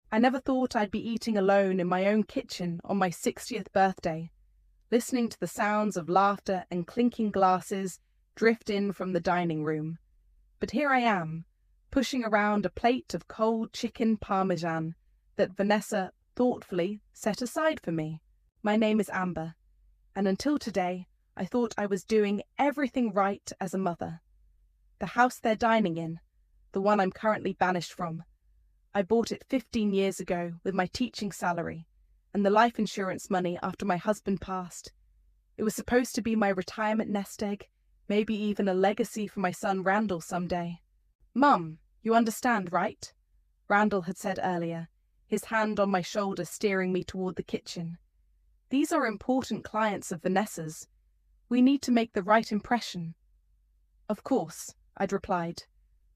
I never thought I'd be eating alone in my own kitchen on my 60th birthday, listening to the sounds of laughter and clinking glasses drift in from the dining room. But here I am, pushing around a plate of cold chicken parmesan that Vanessa thoughtfully set aside for me. My name is Amber, and until today, I thought I was doing everything right as a mother. The house they're dining in, the one I'm currently banished from, I bought it 15 years ago with my teaching salary and the life insurance money after my husband passed. It was supposed to be my retirement nest egg, maybe even a legacy for my son Randall someday. "Mum, you understand, right?" Randall had said earlier, his hand on my shoulder steering me toward the kitchen. "These are important clients of Vanessa's. We need to make the right impression." "Of course," I'd replied,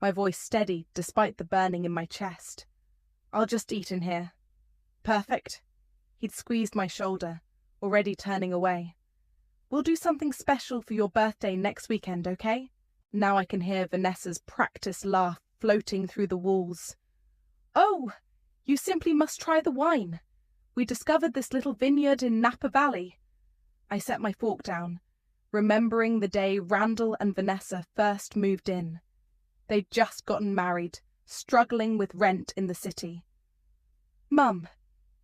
my voice steady despite the burning in my chest. "I'll just eat in here." "Perfect." He'd squeezed my shoulder, already turning away. "We'll do something special for your birthday next weekend, okay?" Now I can hear Vanessa's practiced laugh floating through the walls. "Oh, you simply must try the wine. We discovered this little vineyard in Napa Valley." I set my fork down, remembering the day Randall and Vanessa first moved in. They'd just gotten married, struggling with rent in the city. "Mum,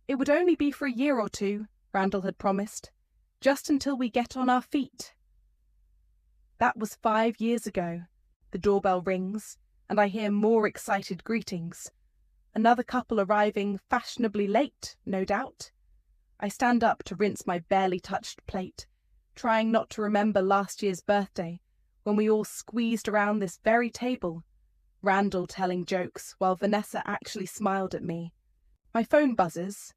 it would only be for a year or two," Randall had promised, "just until we get on our feet." That was 5 years ago. The doorbell rings, and I hear more excited greetings. Another couple arriving fashionably late, no doubt. I stand up to rinse my barely touched plate, trying not to remember last year's birthday, when we all squeezed around this very table, Randall telling jokes while Vanessa actually smiled at me. My phone buzzes.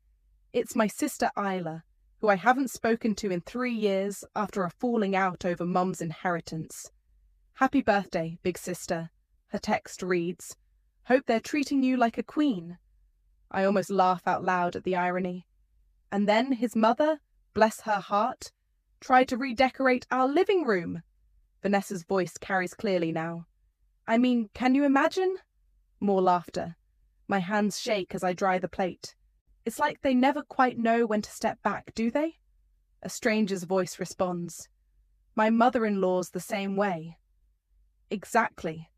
It's my sister Isla, who I haven't spoken to in 3 years after a falling out over Mum's inheritance. "Happy birthday, big sister," her text reads. "Hope they're treating you like a queen." I almost laugh out loud at the irony. And then his mother, bless her heart, tried to redecorate our living room. Vanessa's voice carries clearly now. "I mean, can you imagine?" More laughter. My hands shake as I dry the plate. "It's like they never quite know when to step back, do they?" A stranger's voice responds. "My mother-in-law's the same way." Exactly.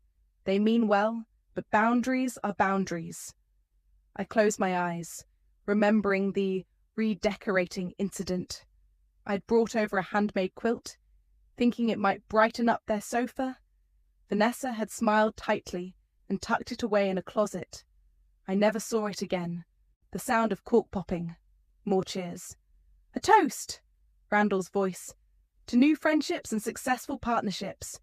They mean well, but boundaries are boundaries. I close my eyes, remembering the redecorating incident. I'd brought over a handmade quilt, thinking it might brighten up their sofa. Vanessa had smiled tightly and tucked it away in a closet. I never saw it again. The sound of cork popping. More cheers. "A toast!" Randall's voice. "To new friendships and successful partnerships."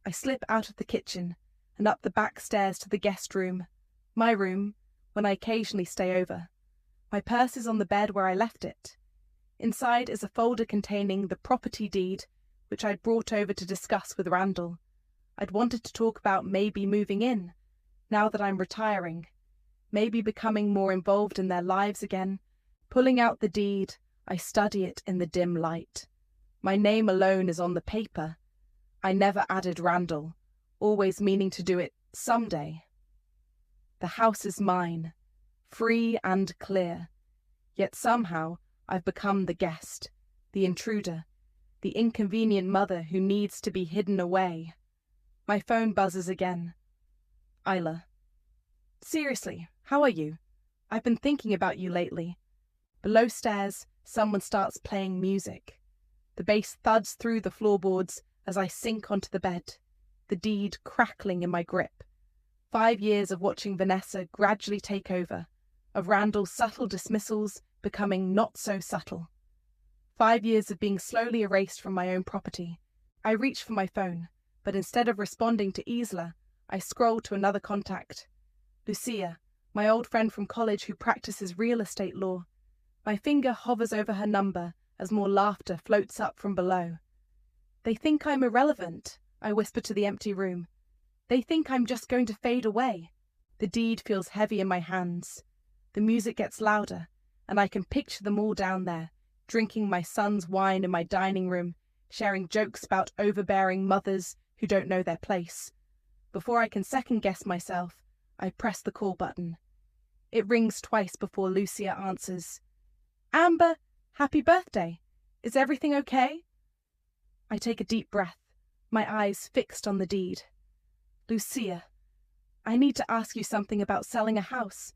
I slip out of the kitchen and up the back stairs to the guest room. My room, when I occasionally stay over. My purse is on the bed where I left it. Inside is a folder containing the property deed, which I'd brought over to discuss with Randall. I'd wanted to talk about maybe moving in, now that I'm retiring, maybe becoming more involved in their lives again. Pulling out the deed, I study it in the dim light. My name alone is on the paper. I never added Randall, always meaning to do it someday. The house is mine, free and clear, yet somehow I've become the guest, the intruder, the inconvenient mother who needs to be hidden away. My phone buzzes again. Isla. "Seriously, how are you? I've been thinking about you lately." Below stairs, someone starts playing music. The bass thuds through the floorboards as I sink onto the bed, the deed crackling in my grip. 5 years of watching Vanessa gradually take over, of Randall's subtle dismissals becoming not so subtle. 5 years of being slowly erased from my own property. I reach for my phone, but instead of responding to Isla, I scroll to another contact. Lucia, my old friend from college who practices real estate law. My finger hovers over her number as more laughter floats up from below. "They think I'm irrelevant," I whisper to the empty room. "They think I'm just going to fade away." The deed feels heavy in my hands. The music gets louder, and I can picture them all down there, drinking my son's wine in my dining room, sharing jokes about overbearing mothers who don't know their place. Before I can second-guess myself, I press the call button. It rings twice before Lucia answers. Amber, happy birthday. Is everything okay? I take a deep breath, my eyes fixed on the deed. Lucia, I need to ask you something about selling a house.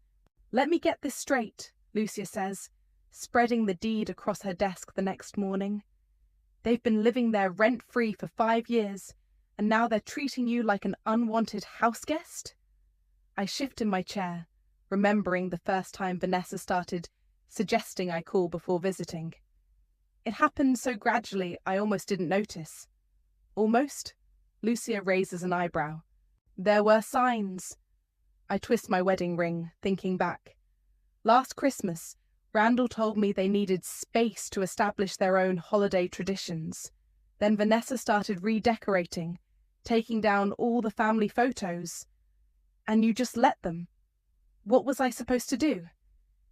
Let me get this straight, Lucia says, spreading the deed across her desk the next morning. They've been living there rent-free for 5 years, and now they're treating you like an unwanted house guest? I shift in my chair, remembering the first time Vanessa started suggesting I call before visiting. It happened so gradually I almost didn't notice. Almost? Lucia raises an eyebrow. There were signs. I twist my wedding ring, thinking back. Last Christmas, Randall told me they needed space to establish their own holiday traditions. Then Vanessa started redecorating, taking down all the family photos. And you just let them. What was I supposed to do?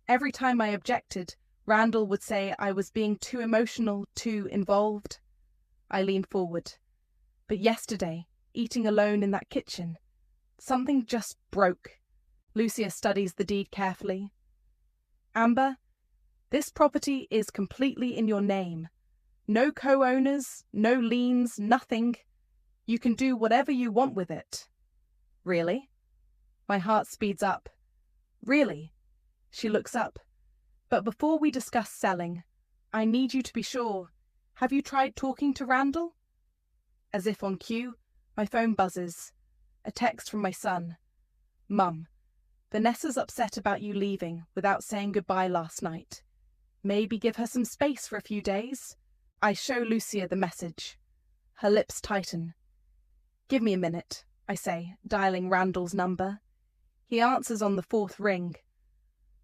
Every time I objected, Randall would say I was being too emotional, too involved. I leaned forward. But yesterday, eating alone in that kitchen, something just broke. Lucia studies the deed carefully. Amber, this property is completely in your name. No co-owners, no liens, nothing. You can do whatever you want with it. Really? My heart speeds up. Really? She looks up. But before we discuss selling, I need you to be sure. Have you tried talking to Randall? As if on cue, my phone buzzes. A text from my son. Mum, Vanessa's upset about you leaving without saying goodbye last night. Maybe give her some space for a few days. I show Lucia the message. Her lips tighten. Give me a minute, I say, dialing Randall's number. He answers on the 4th ring.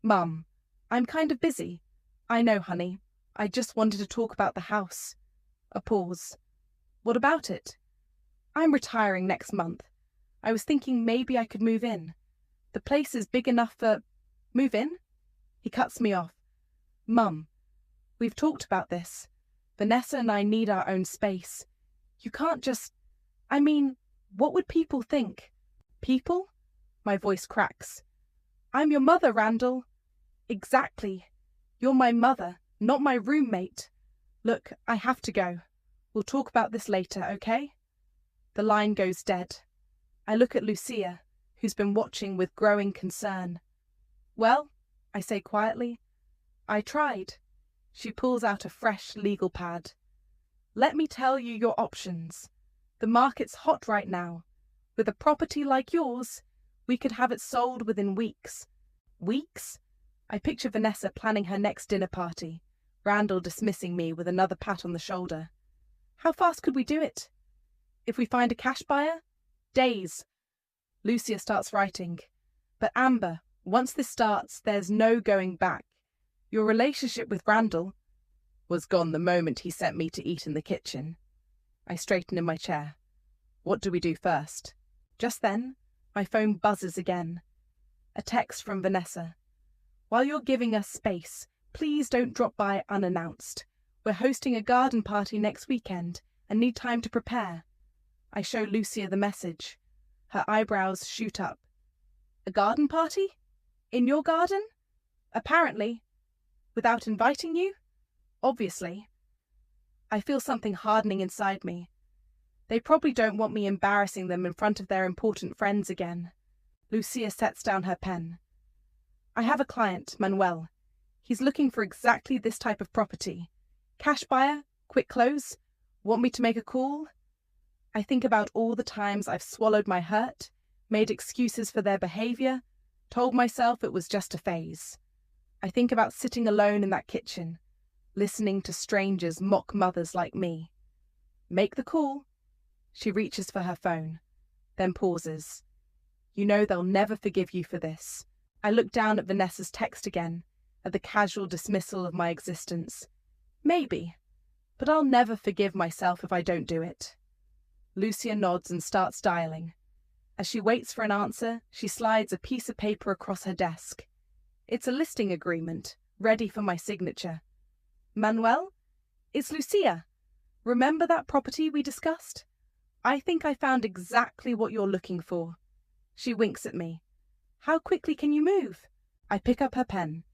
Mum, I'm kind of busy. I know, honey. I just wanted to talk about the house. A pause. What about it? I'm retiring next month. I was thinking maybe I could move in. The place is big enough for... Move in? He cuts me off. Mum, we've talked about this. Vanessa and I need our own space. You can't just... I mean, what would people think? People? My voice cracks. I'm your mother, Randall. Exactly. You're my mother, not my roommate. Look, I have to go. We'll talk about this later, okay? The line goes dead. I look at Lucia, who's been watching with growing concern. Well, I say quietly, I tried. She pulls out a fresh legal pad. Let me tell you your options. The market's hot right now. With a property like yours, we could have it sold within weeks. Weeks? I picture Vanessa planning her next dinner party, Randall dismissing me with another pat on the shoulder. How fast could we do it? If we find a cash buyer? Days. Lucia starts writing. But Amber, once this starts, there's no going back. Your relationship with Randall was gone the moment he sent me to eat in the kitchen. I straighten in my chair. What do we do first? Just then, my phone buzzes again. A text from Vanessa. While you're giving us space, please don't drop by unannounced. We're hosting a garden party next weekend and need time to prepare. I show Lucia the message. Her eyebrows shoot up. A garden party? In your garden? Apparently. Without inviting you? Obviously. I feel something hardening inside me. They probably don't want me embarrassing them in front of their important friends again. Lucia sets down her pen. I have a client, Manuel. He's looking for exactly this type of property. Cash buyer, quick close. Want me to make a call? I think about all the times I've swallowed my hurt, made excuses for their behaviour, told myself it was just a phase. I think about sitting alone in that kitchen, listening to strangers mock mothers like me. Make the call. She reaches for her phone, then pauses. You know they'll never forgive you for this. I look down at Vanessa's text again, at the casual dismissal of my existence. Maybe, but I'll never forgive myself if I don't do it. Lucia nods and starts dialing. As she waits for an answer, she slides a piece of paper across her desk. It's a listing agreement, ready for my signature. Manuel? It's Lucia. Remember that property we discussed? I think I found exactly what you're looking for. She winks at me. How quickly can you move? I pick up her pen,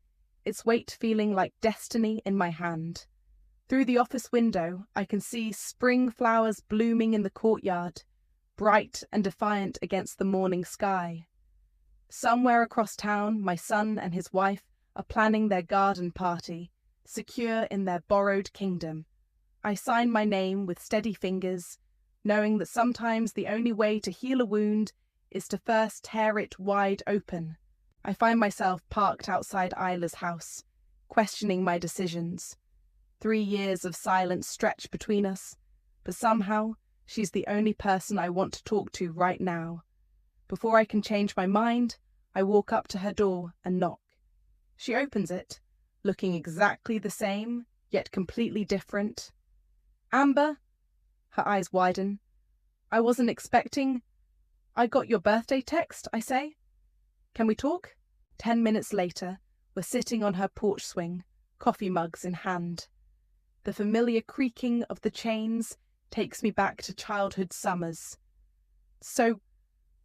its weight feeling like destiny in my hand. Through the office window, I can see spring flowers blooming in the courtyard, bright and defiant against the morning sky. Somewhere across town, my son and his wife are planning their garden party, secure in their borrowed kingdom. I sign my name with steady fingers, knowing that sometimes the only way to heal a wound is to first tear it wide open. I find myself parked outside Isla's house, questioning my decisions. 3 years of silence stretch between us, but somehow she's the only person I want to talk to right now. Before I can change my mind, I walk up to her door and knock. She opens it, looking exactly the same, yet completely different. "Amber?" Her eyes widen. "I wasn't expecting... I got your birthday text," I say. "Can we talk?" 10 minutes later, we're sitting on her porch swing, coffee mugs in hand. The familiar creaking of the chains takes me back to childhood summers. "So,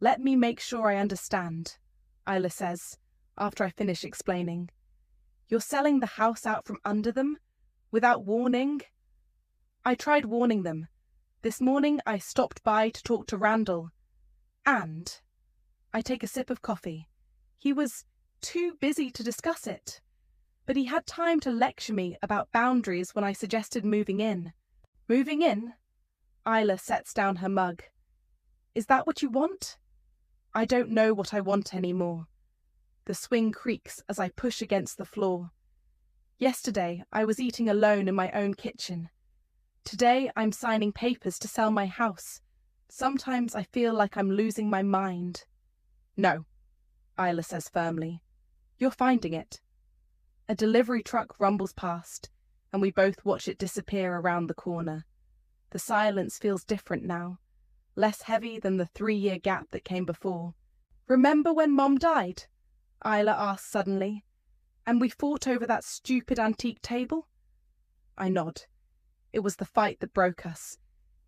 let me make sure I understand," Isla says, after I finish explaining. "You're selling the house out from under them, without warning?" "I tried warning them. This morning I stopped by to talk to Randall. And..." I take a sip of coffee. "He was too busy to discuss it. But he had time to lecture me about boundaries when I suggested moving in." "Moving in?" Isla sets down her mug. "Is that what you want?" I don't know what I want anymore. The swing creaks as I push against the floor. Yesterday, I was eating alone in my own kitchen. Today, I'm signing papers to sell my house. Sometimes I feel like I'm losing my mind. "No," Isla says firmly. "You're finding it." A delivery truck rumbles past, and we both watch it disappear around the corner. The silence feels different now, less heavy than the 3-year gap that came before. "Remember when Mom died?" Isla asks suddenly. "And we fought over that stupid antique table?" I nod. It was the fight that broke us.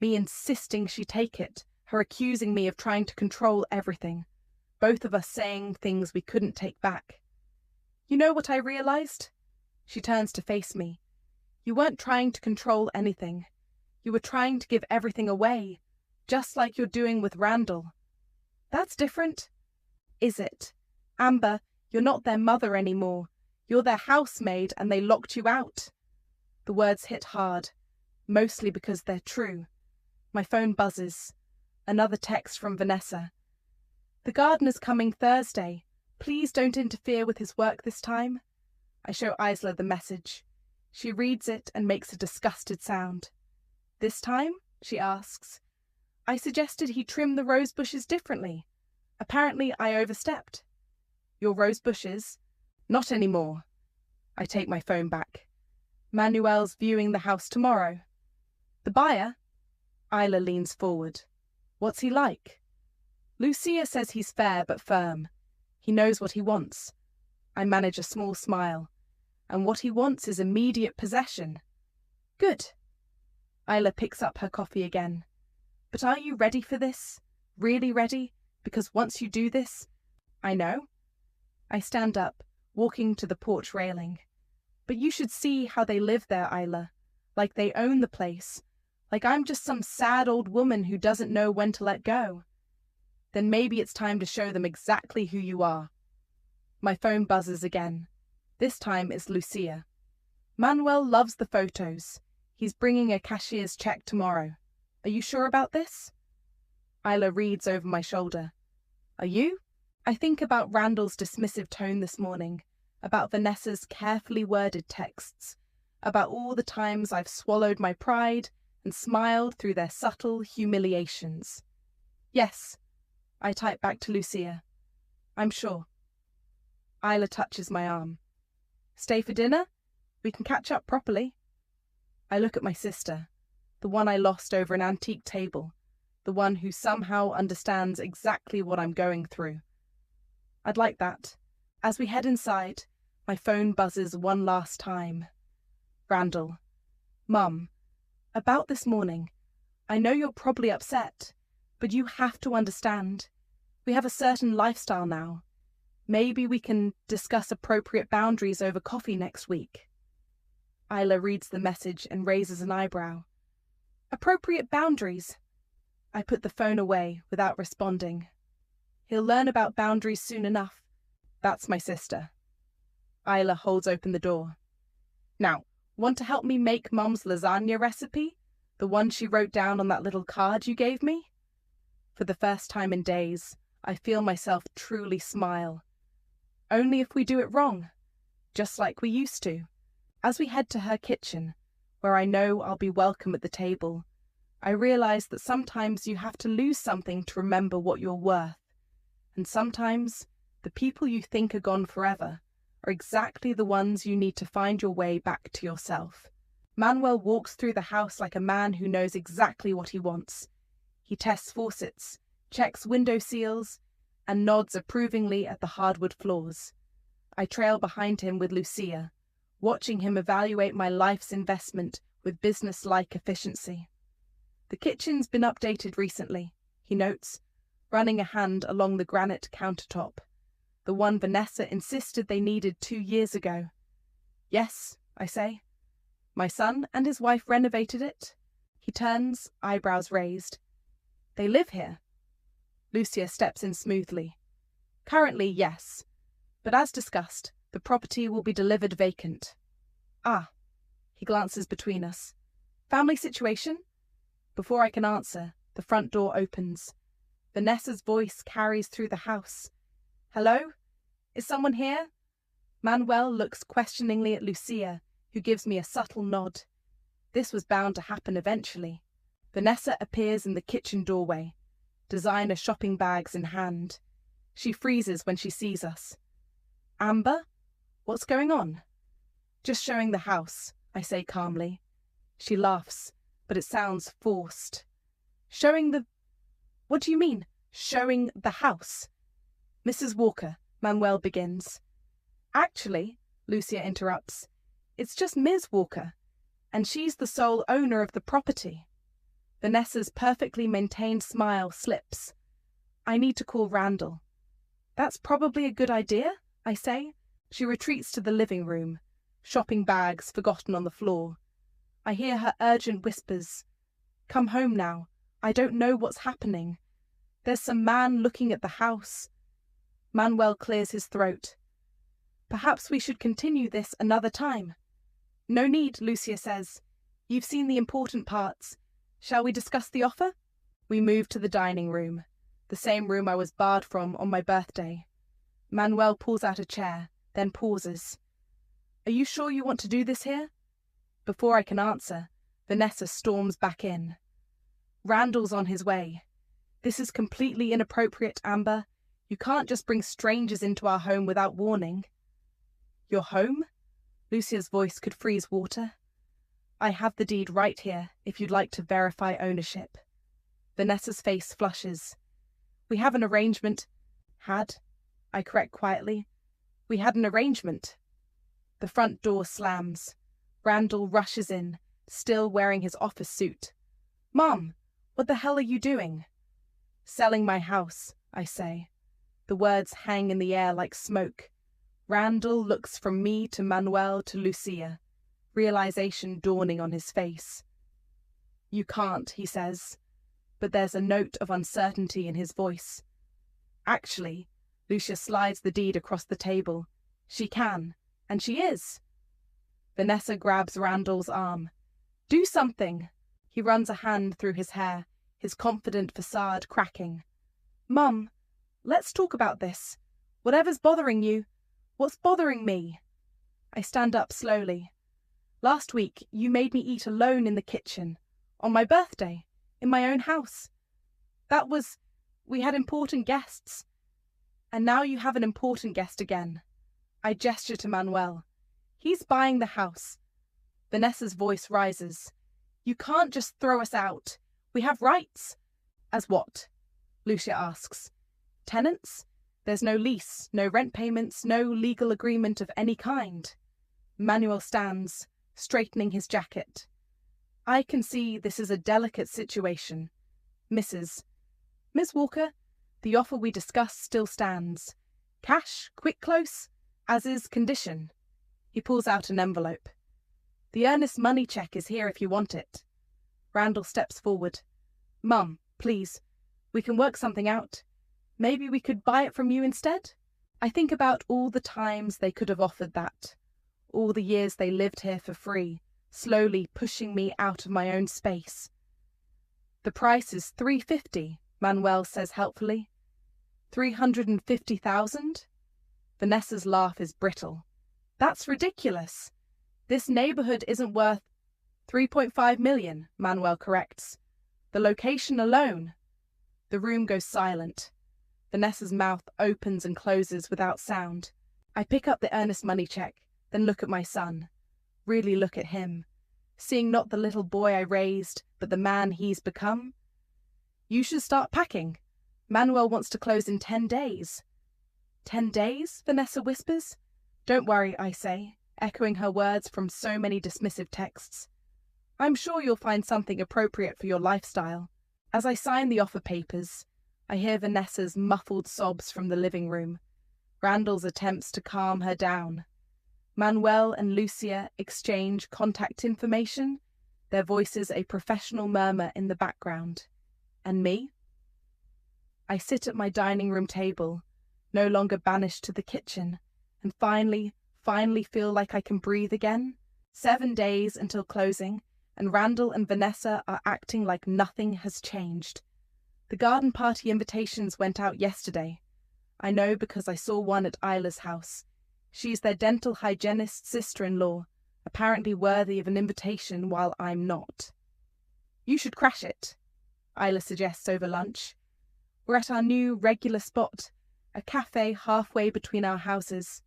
Me insisting she take it, her accusing me of trying to control everything. Both of us saying things we couldn't take back. "You know what I realized?" She turns to face me. "You weren't trying to control anything. You were trying to give everything away, just like you're doing with Randall." "That's different." "Is it? Amber, you're not their mother anymore. You're their housemaid and they locked you out." The words hit hard, mostly because they're true. My phone buzzes. Another text from Vanessa. "The gardener's coming Thursday. Please don't interfere with his work this time." I show Isla the message. She reads it and makes a disgusted sound. "This time?" she asks. "I suggested he trim the rose bushes differently. Apparently I overstepped." "Your rose bushes?" "Not anymore." I take my phone back. "Manuel's viewing the house tomorrow." "The buyer?" Isla leans forward. "What's he like?" "Lucia says he's fair but firm. He knows what he wants." I manage a small smile. "And what he wants is immediate possession." "Good." Isla picks up her coffee again. "But are you ready for this? Really ready? Because once you do this..." "I know." I stand up, walking to the porch railing. "But you should see how they live there, Isla. Like they own the place. Like I'm just some sad old woman who doesn't know when to let go." "Then maybe it's time to show them exactly who you are." My phone buzzes again. This time it's Lucia. "Manuel loves the photos. He's bringing a cashier's check tomorrow. Are you sure about this?" Isla reads over my shoulder. "Are you?" I think about Randall's dismissive tone this morning, about Vanessa's carefully worded texts, about all the times I've swallowed my pride and smiled through their subtle humiliations. "Yes," I type back to Lucia. "I'm sure." Isla touches my arm. "Stay for dinner? We can catch up properly." I look at my sister, the one I lost over an antique table, the one who somehow understands exactly what I'm going through. "I'd like that." As we head inside, my phone buzzes one last time. Randall. "Mum, about this morning. I know you're probably upset, but you have to understand. We have a certain lifestyle now. Maybe we can discuss appropriate boundaries over coffee next week. Isla reads the message and raises an eyebrow. Appropriate boundaries? I put the phone away without responding. He'll learn about boundaries soon enough. That's my sister. Isla holds open the door. Now, want to help me make Mum's lasagna recipe? The one she wrote down on that little card you gave me? For the first time in days, I feel myself truly smile. Only if we do it wrong, just like we used to. As we head to her kitchen, where I know I'll be welcome at the table, I realize that sometimes you have to lose something to remember what you're worth. And sometimes the people you think are gone forever are exactly the ones you need to find your way back to yourself. Manuel walks through the house like a man who knows exactly what he wants. He tests faucets, checks window seals, and nods approvingly at the hardwood floors. I trail behind him with Lucia, watching him evaluate my life's investment with business-like efficiency. The kitchen's been updated recently, he notes, running a hand along the granite countertop, the one Vanessa insisted they needed 2 years ago. Yes, I say. My son and his wife renovated it. He turns, eyebrows raised. They live here. Lucia steps in smoothly. Currently, yes, but as discussed, the property will be delivered vacant. Ah, he glances between us. Family situation? Before I can answer, the front door opens. Vanessa's voice carries through the house. Hello? Is someone here? Manuel looks questioningly at Lucia, who gives me a subtle nod. This was bound to happen eventually. Vanessa appears in the kitchen doorway, designer shopping bags in hand. She freezes when she sees us. Amber? What's going on? Just showing the house, I say calmly. She laughs, but it sounds forced. Showing the... What do you mean, showing the house? Mrs. Walker, Manuel begins. Actually, Lucia interrupts, it's just Ms. Walker, and she's the sole owner of the property. Vanessa's perfectly maintained smile slips. I need to call Randall. That's probably a good idea, I say. She retreats to the living room, shopping bags forgotten on the floor. I hear her urgent whispers. Come home now. I don't know what's happening. There's some man looking at the house. Manuel clears his throat. Perhaps we should continue this another time. No need, Lucia says. You've seen the important parts. Shall we discuss the offer? We move to the dining room, the same room I was barred from on my birthday. Manuel pulls out a chair, then pauses. Are you sure you want to do this here? Before I can answer, Vanessa storms back in. Randall's on his way. This is completely inappropriate, Amber. You can't just bring strangers into our home without warning. Your home? Lucia's voice could freeze water. I have the deed right here, if you'd like to verify ownership. Vanessa's face flushes. We have an arrangement. Had, I correct quietly. We had an arrangement. The front door slams. Randall rushes in, still wearing his office suit. Mom, what the hell are you doing? Selling my house, I say. The words hang in the air like smoke. Randall looks from me to Manuel to Lucia, realization dawning on his face. You can't, he says, but there's a note of uncertainty in his voice. Actually, Lucia slides the deed across the table. She can, and she is. Vanessa grabs Randall's arm. Do something! He runs a hand through his hair, his confident facade cracking. Mum, let's talk about this. Whatever's bothering you, what's bothering me? I stand up slowly. Last week, you made me eat alone in the kitchen, on my birthday, in my own house. We had important guests. And now you have an important guest again. I gesture to Manuel. He's buying the house. Vanessa's voice rises. You can't just throw us out. We have rights. As what? Lucia asks. Tenants? There's no lease, no rent payments, no legal agreement of any kind. Manuel stands, straightening his jacket. I can see this is a delicate situation. Miss Walker, the offer we discussed still stands. Cash, quick close, as is condition. He pulls out an envelope. The earnest money check is here if you want it. Randall steps forward. Mum, please, we can work something out. Maybe we could buy it from you instead? I think about all the times they could have offered that. All the years they lived here for free, slowly pushing me out of my own space. The price is $350, Manuel says helpfully. 350,000? Vanessa's laugh is brittle. That's ridiculous. This neighborhood isn't worth 3.5 million, Manuel corrects. The location alone. The room goes silent. Vanessa's mouth opens and closes without sound. I pick up the earnest money check, then look at my son. Really look at him. Seeing not the little boy I raised, but the man he's become. You should start packing. Manuel wants to close in 10 days. 10 days? Vanessa whispers. Don't worry, I say, echoing her words from so many dismissive texts. I'm sure you'll find something appropriate for your lifestyle. As I sign the offer papers, I hear Vanessa's muffled sobs from the living room, Randall's attempts to calm her down. Manuel and Lucia exchange contact information, their voices a professional murmur in the background. And me? I sit at my dining room table, no longer banished to the kitchen, and finally feel like I can breathe again. 7 days until closing, and Randall and Vanessa are acting like nothing has changed. The garden party invitations went out yesterday. I know because I saw one at Isla's house. She's their dental hygienist sister-in-law, apparently worthy of an invitation while I'm not. You should crash it, Isla suggests over lunch. We're at our new regular spot, a cafe halfway between our houses.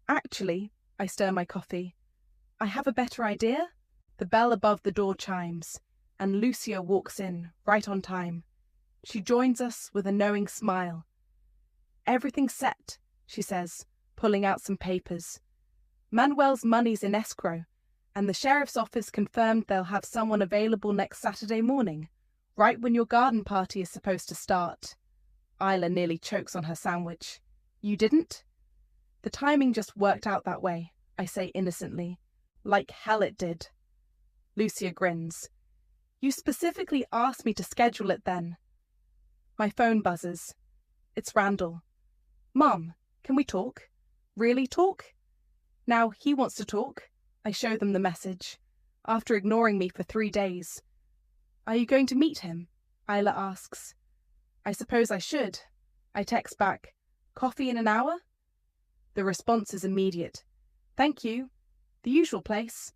Actually, I stir my coffee. I have a better idea. The bell above the door chimes, and Lucia walks in, right on time. She joins us with a knowing smile. Everything's set, she says, pulling out some papers. Manuel's money's in escrow, and the sheriff's office confirmed they'll have someone available next Saturday morning, right when your garden party is supposed to start. Isla nearly chokes on her sandwich. You didn't? The timing just worked out that way, I say innocently. Like hell it did. Lucia grins. You specifically asked me to schedule it then. My phone buzzes. It's Randall. Mum, can we talk? Really talk? Now he wants to talk. I show them the message. After ignoring me for 3 days. Are you going to meet him? Isla asks. I suppose I should. I text back. Coffee in an hour? The response is immediate. Thank you. The usual place.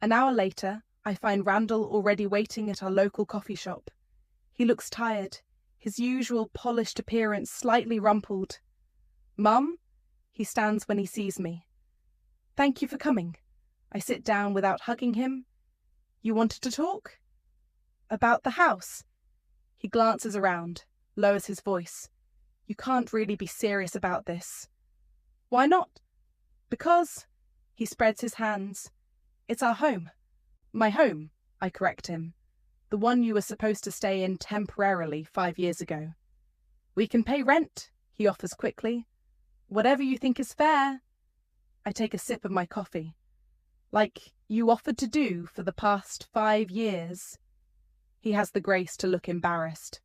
An hour later, I find Randall already waiting at our local coffee shop. He looks tired, his usual polished appearance slightly rumpled. Mum? He stands when he sees me. Thank you for coming. I sit down without hugging him. You wanted to talk? About the house. He glances around, lowers his voice. You can't really be serious about this. Why not? Because, he spreads his hands. It's our home. My home, I correct him. The one you were supposed to stay in temporarily 5 years ago. We can pay rent, he offers quickly. Whatever you think is fair. I take a sip of my coffee. Like you offered to do for the past 5 years. He has the grace to look embarrassed.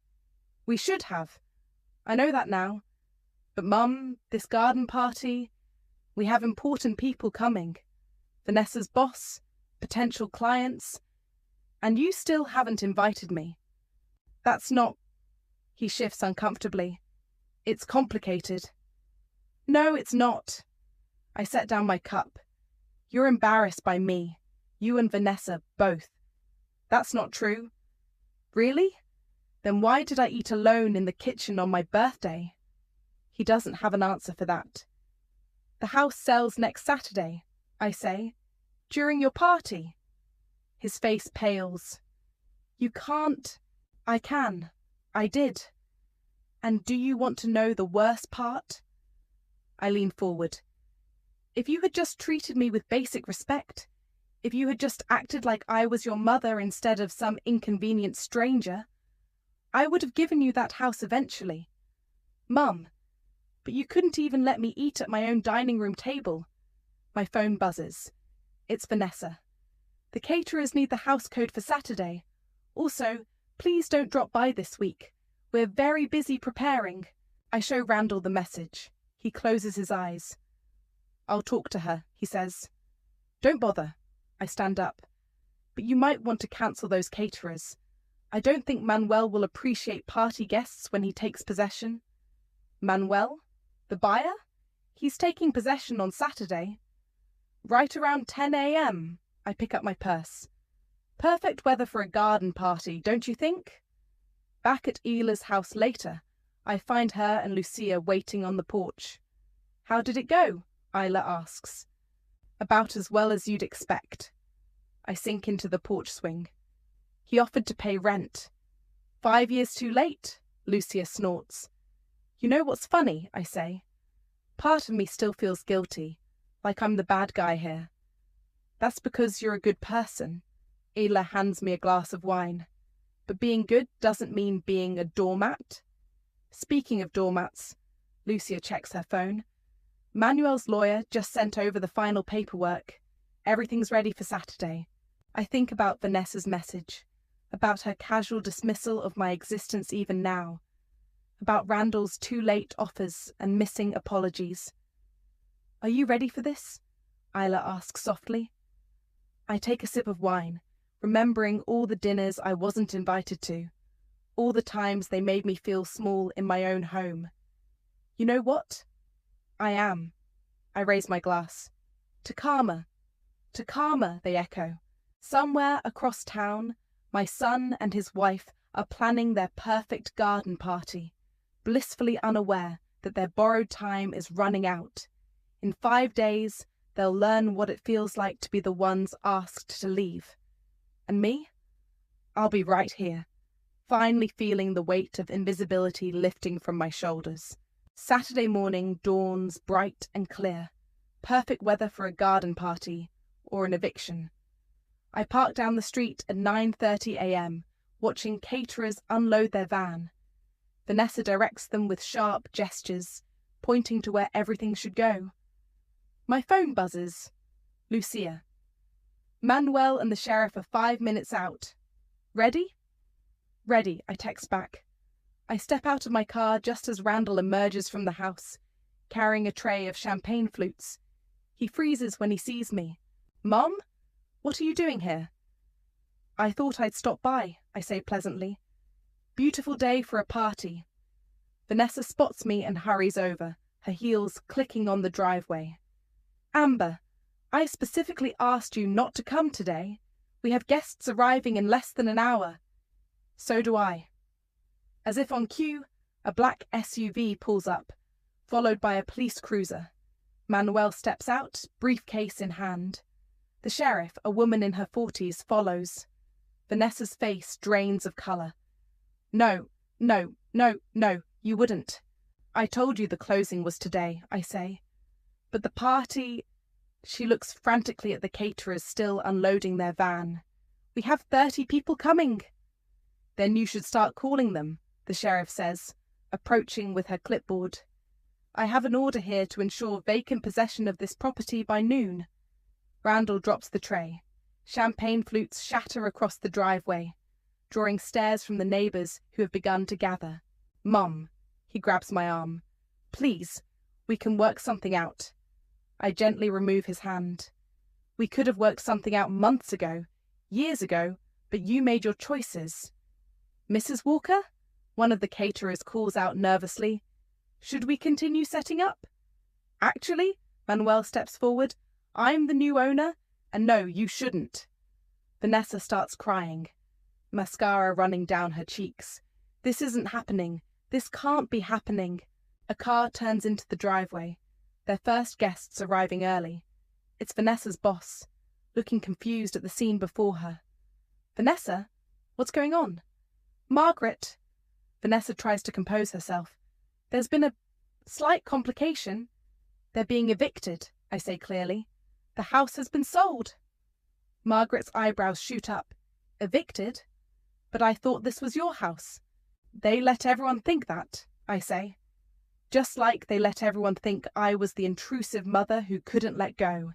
We should have. I know that now. But Mum, this garden party, we have important people coming. Vanessa's boss, potential clients, and you still haven't invited me. That's not... He shifts uncomfortably. It's complicated. No, it's not. I set down my cup. You're embarrassed by me. You and Vanessa, both. That's not true. Really? Then why did I eat alone in the kitchen on my birthday? He doesn't have an answer for that. The house sells next Saturday, I say. During your party. His face pales. You can't. I can. I did. And do you want to know the worst part? I lean forward. If you had just treated me with basic respect, if you had just acted like I was your mother instead of some inconvenient stranger, I would have given you that house eventually. Mum, But you couldn't even let me eat at my own dining room table. My phone buzzes. It's Vanessa. The caterers need the house code for Saturday. Also, please don't drop by this week. We're very busy preparing. I show Randall the message. He closes his eyes. I'll talk to her, he says. Don't bother. I stand up. But you might want to cancel those caterers. I don't think Manuel will appreciate party guests when he takes possession. Manuel? The buyer? He's taking possession on Saturday. Right around 10 a.m. I pick up my purse. Perfect weather for a garden party, don't you think? Back at Ila's house later, I find her and Lucia waiting on the porch. How did it go? Ila asks. About as well as you'd expect. I sink into the porch swing. He offered to pay rent. 5 years too late, Lucia snorts. You know what's funny, I say. Part of me still feels guilty, like I'm the bad guy here. That's because you're a good person. Ila hands me a glass of wine. But being good doesn't mean being a doormat. Speaking of doormats, Lucia checks her phone. Manuel's lawyer just sent over the final paperwork. Everything's ready for Saturday. I think about Vanessa's message, about her casual dismissal of my existence even now, about Randall's too late offers and missing apologies. Are you ready for this? Ila asks softly. I take a sip of wine, remembering all the dinners I wasn't invited to, all the times they made me feel small in my own home. You know what? I am. I raise my glass. To Karma, they echo. Somewhere across town, my son and his wife are planning their perfect garden party, blissfully unaware that their borrowed time is running out. In 5 days, they'll learn what it feels like to be the ones asked to leave. And me? I'll be right here, finally feeling the weight of invisibility lifting from my shoulders. Saturday morning dawns bright and clear, perfect weather for a garden party or an eviction. I park down the street at 9:30 a.m., watching caterers unload their van. Vanessa directs them with sharp gestures, pointing to where everything should go. My phone buzzes. Lucia. Manuel and the sheriff are 5 minutes out. Ready? Ready, I text back. I step out of my car just as Randall emerges from the house, carrying a tray of champagne flutes. He freezes when he sees me. Mom? What are you doing here? I thought I'd stop by, I say pleasantly. Beautiful day for a party. Vanessa spots me and hurries over, her heels clicking on the driveway. Amber, I specifically asked you not to come today. We have guests arriving in less than an hour. So do I. As if on cue, a black SUV pulls up, followed by a police cruiser. Manuel steps out, briefcase in hand. The sheriff, a woman in her 40s, follows. Vanessa's face drains of colour. No, you wouldn't. I told you the closing was today, I say. But the party... She looks frantically at the caterers still unloading their van. We have 30 people coming. Then you should start calling them, the sheriff says, approaching with her clipboard. I have an order here to ensure vacant possession of this property by noon. Randall drops the tray. Champagne flutes shatter across the driveway, drawing stares from the neighbours who have begun to gather. Mum, he grabs my arm. Please, we can work something out. I gently remove his hand. We could have worked something out months ago, years ago, but you made your choices. Mrs. Walker? One of the caterers calls out nervously. Should we continue setting up? Actually, Manuel steps forward. I'm the new owner, and no, you shouldn't. Vanessa starts crying, mascara running down her cheeks. This isn't happening. This can't be happening. A car turns into the driveway, their first guests arriving early. It's Vanessa's boss, looking confused at the scene before her. Vanessa? What's going on? Margaret? Vanessa tries to compose herself. There's been a slight complication. They're being evicted, I say clearly. The house has been sold. Margaret's eyebrows shoot up. Evicted? But I thought this was your house. They let everyone think that, I say. Just like they let everyone think I was the intrusive mother who couldn't let go,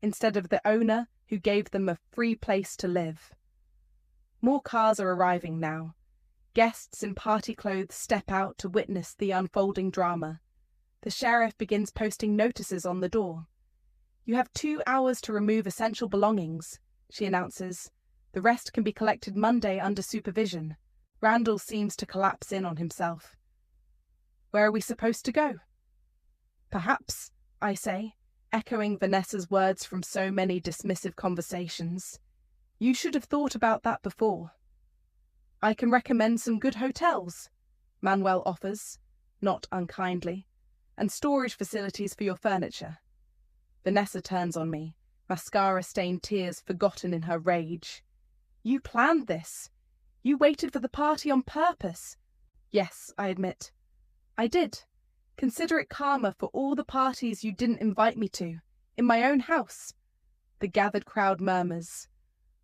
instead of the owner who gave them a free place to live. More cars are arriving now. Guests in party clothes step out to witness the unfolding drama. The sheriff begins posting notices on the door. "You have 2 hours to remove essential belongings," she announces. "The rest can be collected Monday under supervision." Randall seems to collapse in on himself. "Where are we supposed to go?" "Perhaps," I say, echoing Vanessa's words from so many dismissive conversations. "You should have thought about that before." "I can recommend some good hotels," Manuel offers, not unkindly, "and storage facilities for your furniture." Vanessa turns on me, mascara-stained tears forgotten in her rage. "You planned this. You waited for the party on purpose." "Yes," I admit. "I did. Consider it karma for all the parties you didn't invite me to, in my own house." The gathered crowd murmurs.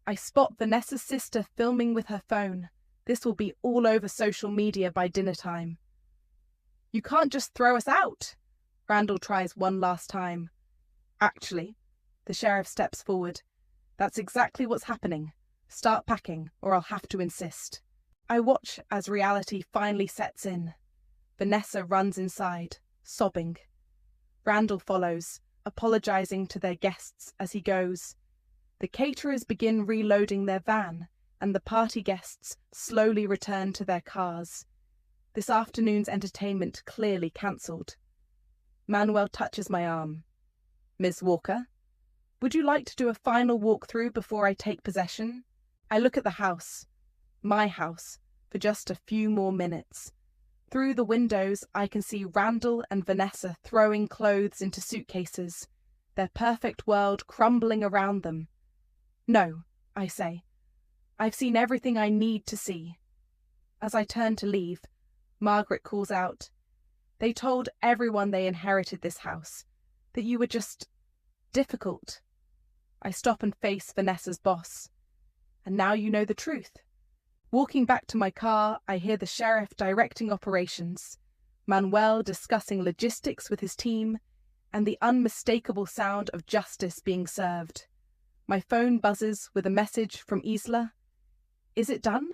I spot Vanessa's sister filming with her phone. This will be all over social media by dinner time. "You can't just throw us out," Randall tries one last time. "Actually," the sheriff steps forward, "that's exactly what's happening. Start packing, or I'll have to insist." I watch as reality finally sets in. Vanessa runs inside, sobbing. Randall follows, apologizing to their guests as he goes. The caterers begin reloading their van, and the party guests slowly return to their cars. This afternoon's entertainment clearly cancelled. Manuel touches my arm. "Miss Walker, would you like to do a final walkthrough before I take possession?" I look at the house, my house, for just a few more minutes. Through the windows, I can see Randall and Vanessa throwing clothes into suitcases, their perfect world crumbling around them. "No," I say. "I've seen everything I need to see." As I turn to leave, Margaret calls out, "They told everyone they inherited this house, that you were just difficult." I stop and face Vanessa's boss. "And now you know the truth." Walking back to my car, I hear the sheriff directing operations, Manuel discussing logistics with his team, and the unmistakable sound of justice being served. My phone buzzes with a message from Isla. "Is it done?"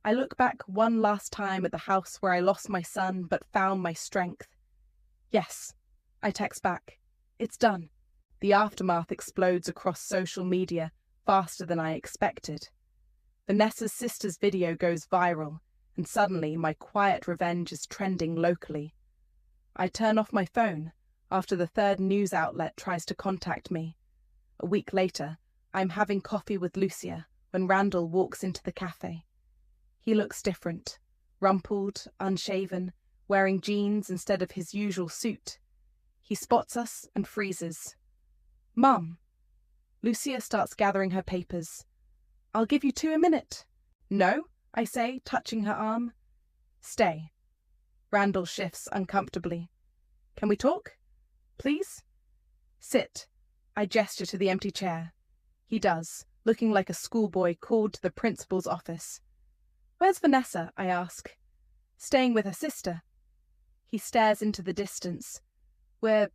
I look back one last time at the house where I lost my son but found my strength. "Yes," I text back. "It's done." The aftermath explodes across social media faster than I expected. Vanessa's sister's video goes viral, and suddenly my quiet revenge is trending locally. I turn off my phone after the third news outlet tries to contact me. A week later, I'm having coffee with Lucia when Randall walks into the cafe. He looks different, rumpled, unshaven, wearing jeans instead of his usual suit. He spots us and freezes. "Mum." Lucia starts gathering her papers. "I'll give you 2 a minute." "No," I say, touching her arm. "Stay." Randall shifts uncomfortably. "Can we talk? Please?" "Sit." I gesture to the empty chair. He does, looking like a schoolboy called to the principal's office. "Where's Vanessa?" I ask. "Staying with her sister." He stares into the distance. "We're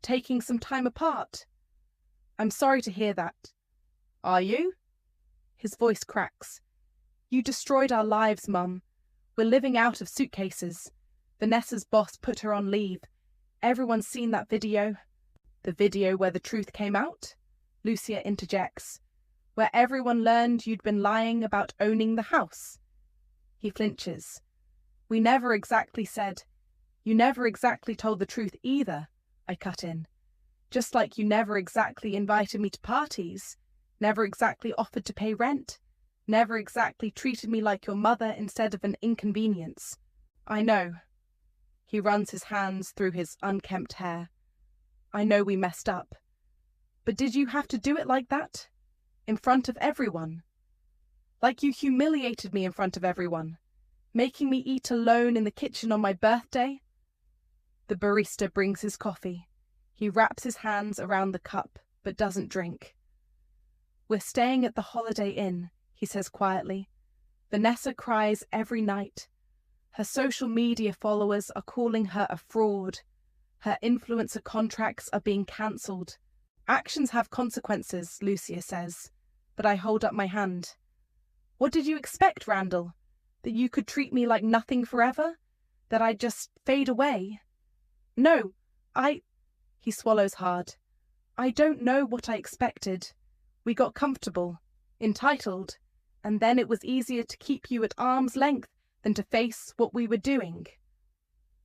taking some time apart." "I'm sorry to hear that." "Are you?" His voice cracks. "You destroyed our lives, Mum. We're living out of suitcases. Vanessa's boss put her on leave. Everyone's seen that video." "The video where the truth came out?" Lucia interjects. "Where everyone learned you'd been lying about owning the house." He flinches. "We never exactly said." "You never exactly told the truth either," I cut in. "Just like you never exactly invited me to parties, never exactly offered to pay rent, never exactly treated me like your mother instead of an inconvenience." "I know." He runs his hands through his unkempt hair. "I know we messed up. But did you have to do it like that? In front of everyone? Like you humiliated me in front of everyone, making me eat alone in the kitchen on my birthday?" The barista brings his coffee. He wraps his hands around the cup, but doesn't drink. "We're staying at the Holiday Inn," he says quietly. "Vanessa cries every night. Her social media followers are calling her a fraud. Her influencer contracts are being cancelled. Actions have consequences, Lucia says, but I hold up my hand. What did you expect, Randall? That you could treat me like nothing forever? That I'd just fade away? No, He swallows hard. I don't know what I expected. We got comfortable, entitled, and then it was easier to keep you at arm's length than to face what we were doing.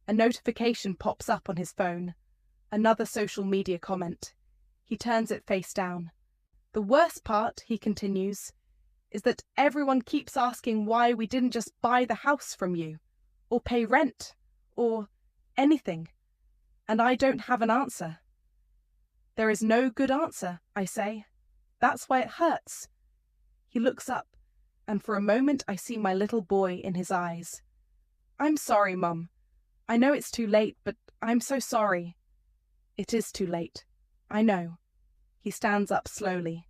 A notification pops up on his phone. Another social media comment. He turns it face down. The worst part, he continues, is that everyone keeps asking why we didn't just buy the house from you, or pay rent, or anything, and I don't have an answer. There is no good answer, I say. That's why it hurts. He looks up, and for a moment I see my little boy in his eyes. I'm sorry, Mum. I know it's too late, but I'm so sorry. It is too late. I know. He stands up slowly.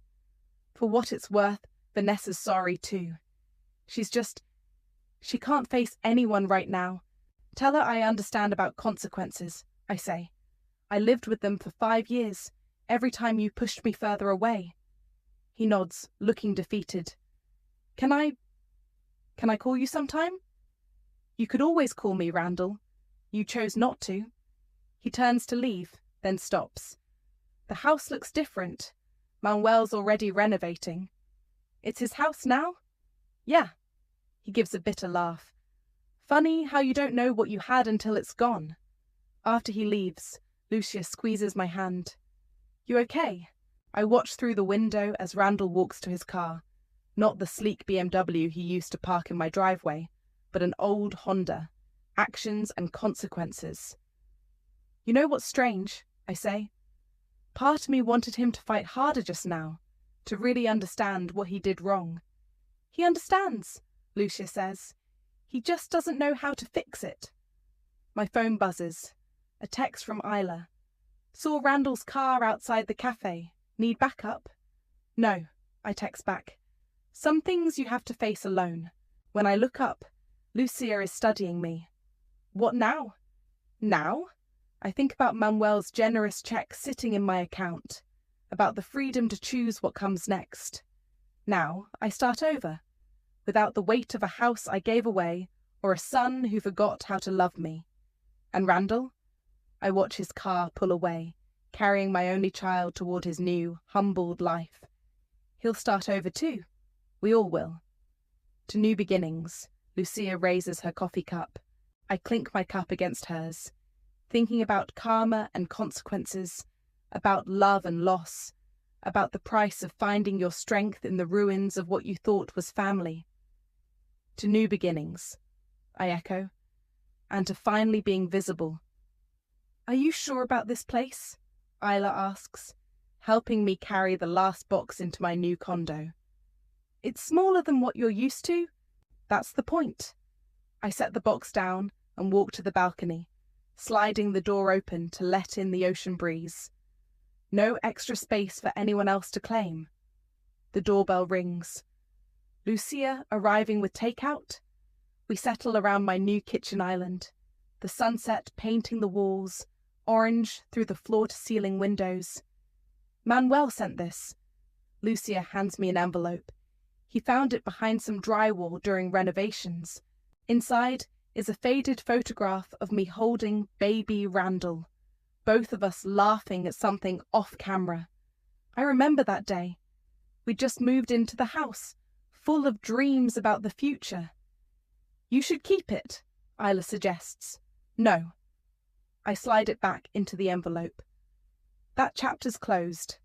For what it's worth, Vanessa's sorry too. She can't face anyone right now. Tell her I understand about consequences, I say. I lived with them for 5 years, every time you pushed me further away. He nods, looking defeated. Can I call you sometime? You could always call me, Randall. You chose not to. He turns to leave, then stops. The house looks different. Manuel's already renovating. It's his house now? Yeah. He gives a bitter laugh. Funny how you don't know what you had until it's gone. After he leaves, Lucia squeezes my hand. You okay? I watch through the window as Randall walks to his car. Not the sleek BMW he used to park in my driveway, but an old Honda. Actions and consequences. You know what's strange? I say. Part of me wanted him to fight harder just now, to really understand what he did wrong. He understands, Lucia says. He just doesn't know how to fix it. My phone buzzes. A text from Isla. Saw Randall's car outside the cafe. Need backup? No, I text back. Some things you have to face alone. When I look up, Lucia is studying me. What now? Now? I think about Manuel's generous check sitting in my account, about the freedom to choose what comes next. Now I start over, without the weight of a house I gave away or a son who forgot how to love me. And Randall? I watch his car pull away, carrying my only child toward his new, humbled life. He'll start over too. We all will. To new beginnings, Lucia raises her coffee cup. I clink my cup against hers, thinking about karma and consequences, about love and loss, about the price of finding your strength in the ruins of what you thought was family. To new beginnings, I echo, and to finally being visible. Are you sure about this place? Isla asks, helping me carry the last box into my new condo. It's smaller than what you're used to. That's the point. I set the box down and walk to the balcony, sliding the door open to let in the ocean breeze. No extra space for anyone else to claim. The doorbell rings. Lucia arriving with takeout? We settle around my new kitchen island, the sunset painting the walls, orange through the floor-to-ceiling windows. Manuel sent this. Lucia hands me an envelope. He found it behind some drywall during renovations. Inside is a faded photograph of me holding baby Randall, both of us laughing at something off camera. I remember that day. We'd just moved into the house, full of dreams about the future. You should keep it, Isla suggests. No. I slide it back into the envelope. That chapter's closed.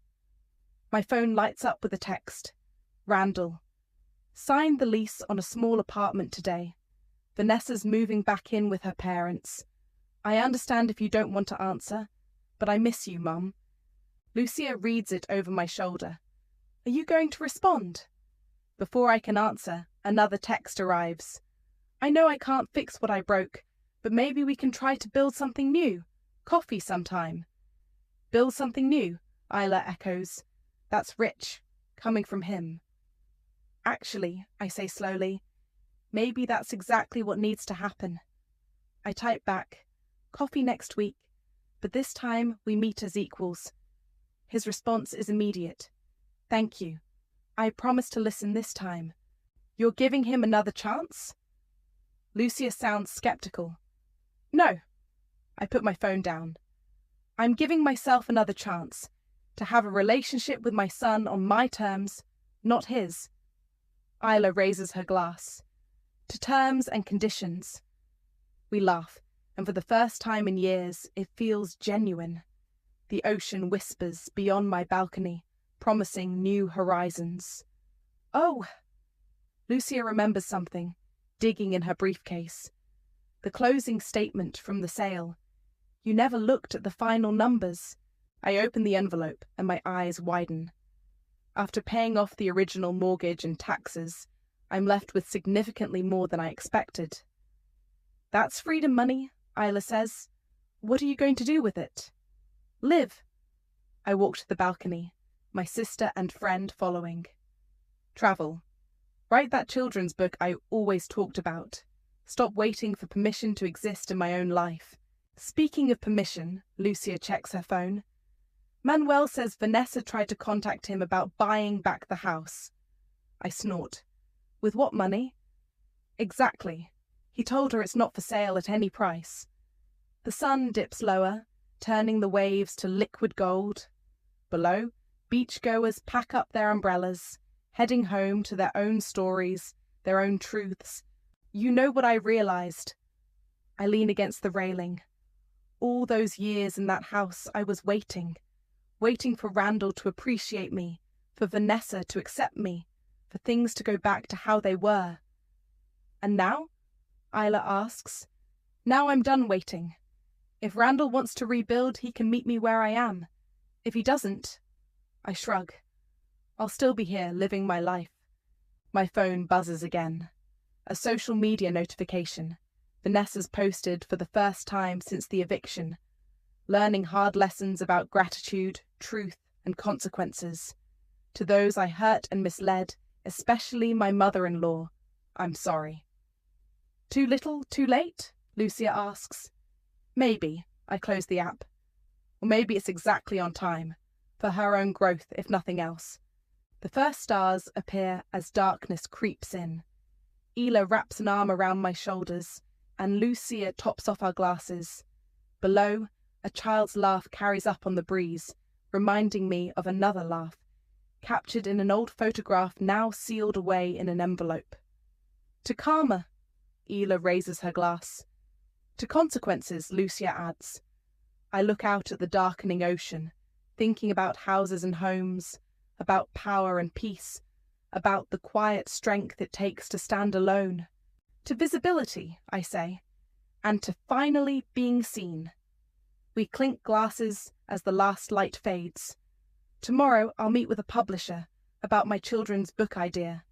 My phone lights up with a text. Randall. Signed the lease on a small apartment today. Vanessa's moving back in with her parents. I understand if you don't want to answer, but I miss you, Mum. Lucia reads it over my shoulder. Are you going to respond? Before I can answer, another text arrives. I know I can't fix what I broke, but maybe we can try to build something new. Coffee sometime. Build something new, Isla echoes. That's rich, coming from him. Actually, I say slowly, Maybe that's exactly what needs to happen. I type back, coffee next week, but this time we meet as equals. His response is immediate. Thank you. I promise to listen this time. You're giving him another chance? Lucia sounds skeptical. No. I put my phone down. I'm giving myself another chance to have a relationship with my son on my terms, not his. Isla raises her glass. To terms and conditions. We laugh, and for the first time in years, it feels genuine. The ocean whispers beyond my balcony, promising new horizons. Oh! Lucia remembers something, digging in her briefcase. The closing statement from the sale. You never looked at the final numbers. I open the envelope and my eyes widen. After paying off the original mortgage and taxes, I'm left with significantly more than I expected. That's freedom money, Isla says. What are you going to do with it? Live. I walk to the balcony, my sister and friend following. Travel. Write that children's book I always talked about. Stop waiting for permission to exist in my own life. Speaking of permission, Lucia checks her phone. Manuel says Vanessa tried to contact him about buying back the house. I snort. With what money? Exactly. He told her it's not for sale at any price. The sun dips lower, turning the waves to liquid gold. Below, beachgoers pack up their umbrellas, heading home to their own stories, their own truths. You know what I realized? I lean against the railing. All those years in that house, I was waiting for Randall to appreciate me, for Vanessa to accept me, for things to go back to how they were. And now? Isla asks. Now I'm done waiting. If Randall wants to rebuild, he can meet me where I am. If he doesn't, I shrug. I'll still be here, living my life. My phone buzzes again. A social media notification. Vanessa's posted for the first time since the eviction, learning hard lessons about gratitude, truth, and consequences. To those I hurt and misled, especially my mother-in-law, I'm sorry. Too little, too late? Lucia asks. Maybe. I close the app. Or maybe it's exactly on time, for her own growth, if nothing else. The first stars appear as darkness creeps in. Isla wraps an arm around my shoulders, and Lucia tops off our glasses. Below, a child's laugh carries up on the breeze, reminding me of another laugh, captured in an old photograph now sealed away in an envelope. To karma, Isla raises her glass. To consequences, Lucia adds. I look out at the darkening ocean, thinking about houses and homes, about power and peace, about the quiet strength it takes to stand alone. To visibility, I say, and to finally being seen. We clink glasses as the last light fades. Tomorrow I'll meet with a publisher about my children's book idea.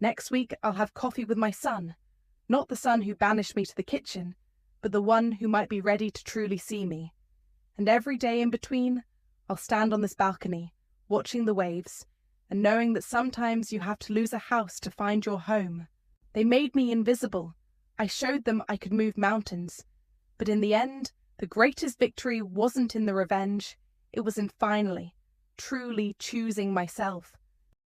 Next week I'll have coffee with my son, not the son who banished me to the kitchen, but the one who might be ready to truly see me. And every day in between, I'll stand on this balcony, watching the waves, and knowing that sometimes you have to lose a house to find your home. They made me invisible. I showed them I could move mountains. But in the end, the greatest victory wasn't in the revenge. It was in finally, truly choosing myself.